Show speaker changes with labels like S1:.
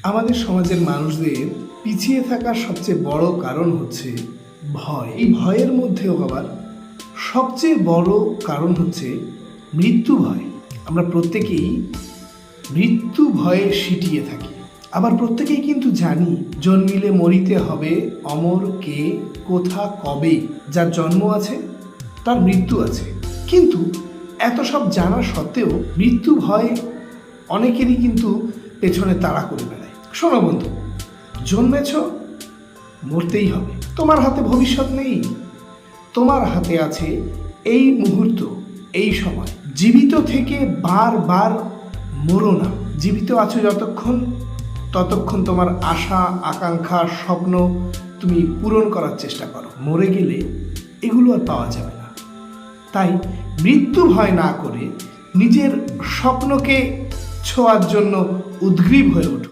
S1: আমাদের সমাজের মানুষদের পিছিয়ে থাকার সবচেয়ে বড় কারণ হচ্ছে ভয়। এই ভয়ের মধ্যেও আবার সবচেয়ে বড় কারণ হচ্ছে মৃত্যু ভয়। আমরা প্রত্যেকেই মৃত্যু ভয়ে সিটিয়ে থাকি। আবার প্রত্যেকেই কিন্তু জানি জন্মিলে মরিতে হবে, অমর কে কোথা কবে। যার জন্ম আছে তার মৃত্যু আছে। কিন্তু এত সব জানা সত্ত্বেও মৃত্যু ভয় অনেকেরই কিন্তু পেছনে তাড়া করে বেড়ায়। শোনো বন্ধু, জন্মেছ মরতেই হবে। তোমার হাতে ভবিষ্যৎ নেই, তোমার হাতে আছে এই মুহূর্ত, এই সময়। জীবিত থেকে বারবার মরো না। জীবিত আছো যতক্ষণ, ততক্ষণ তোমার আশা, আকাঙ্ক্ষা, স্বপ্ন তুমি পূরণ করার চেষ্টা করো। মরে গেলে এগুলো আর পাওয়া যাবে না। তাই মৃত্যু ভয় না করে নিজের স্বপ্নকে ছোঁয়ার জন্য উদ্গ্রীব হয়ে ওঠো।